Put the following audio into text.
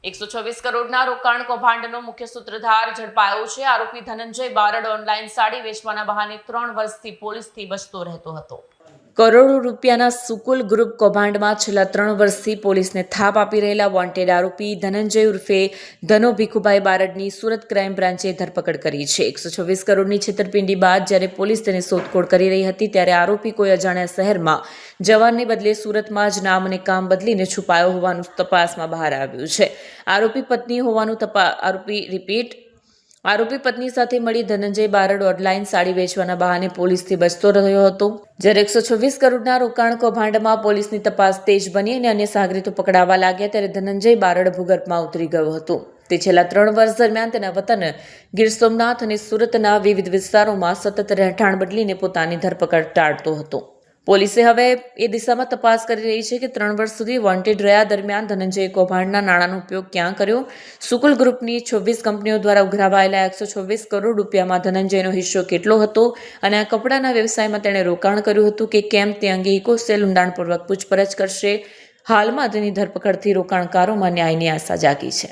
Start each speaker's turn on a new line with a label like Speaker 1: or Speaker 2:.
Speaker 1: 126 કરોડના રોકાણ કૌભાંડનો મુખ્ય સૂત્રધાર ઝડપાયો છે. આરોપી ધનંજય બારડ ઓનલાઈન સાડી વેચવાના બહાને 3 વર્ષથી પોલીસથી બચતો રહેતો હતો. કરોડો રૂપિયાના સુકુલ ગ્રુપ કૌભાંડમાં છેલ્લા 3 વર્ષથી પોલીસને થાપ આપી રહેલા વોન્ટેડ આરોપી ધનંજય ઉર્ફે ધનો ભીખુભાઈ બારડની સુરત ક્રાઇમ બ્રાન્ચે ધરપકડ કરી છે. 126 કરોડની છેતરપિંડી બાદ જ્યારે પોલીસ તેની શોધખોળ કરી રહી હતી ત્યારે આરોપી કોઈ અજાણ્યા શહેરમાં જવાનને બદલે સુરતમાં જ નામ અને કામ બદલીને છુપાયો હોવાનું તપાસમાં બહાર આવ્યું છે. આરોપી પત્ની હોવાનું આરોપી પત્ની સાથે મળી ધનંજય બારડ ઓનલાઈન સાડી વેચવાના બહાને પોલીસથી બચતો રહ્યો હતો. જ્યારે 126 કરોડના રોકાણ કૌભાંડમાં પોલીસની તપાસ તેજ બની અને અન્ય સાગરીતો પકડાવા લાગ્યા ત્યારે ધનંજય બારડ ભૂગર્ભમાં ઉતરી ગયો હતો. તે છેલ્લા 3 વર્ષ દરમિયાન તેના વતન ગીર સોમનાથ અને સુરતના વિવિધ વિસ્તારોમાં સતત રહેઠાણ બદલીને પોતાની ધરપકડ ટાળતો હતો. પોલીસે હવે એ દિશામાં તપાસ કરી રહી છે કે 3 વર્ષ સુધી વોન્ટેડ રહ્યા દરમિયાન ધનંજય કૌભાંડના નાણાંનો ઉપયોગ ક્યાં કર્યો, સુકુલ ગ્રુપની 26 કંપનીઓ દ્વારા ઉઘરાવાયેલા 126 કરોડ રૂપિયામાં ધનંજયનો હિસ્સો કેટલો હતો અને આ કપડાના વ્યવસાયમાં તેણે રોકાણ કર્યું હતું કે કેમ તે અંગે ઇકોસેલ ઊંડાણપૂર્વક પૂછપરછ કરશે. હાલમાં તેની ધરપકડથી રોકાણકારોમાં ન્યાયની આશા જાગી છે.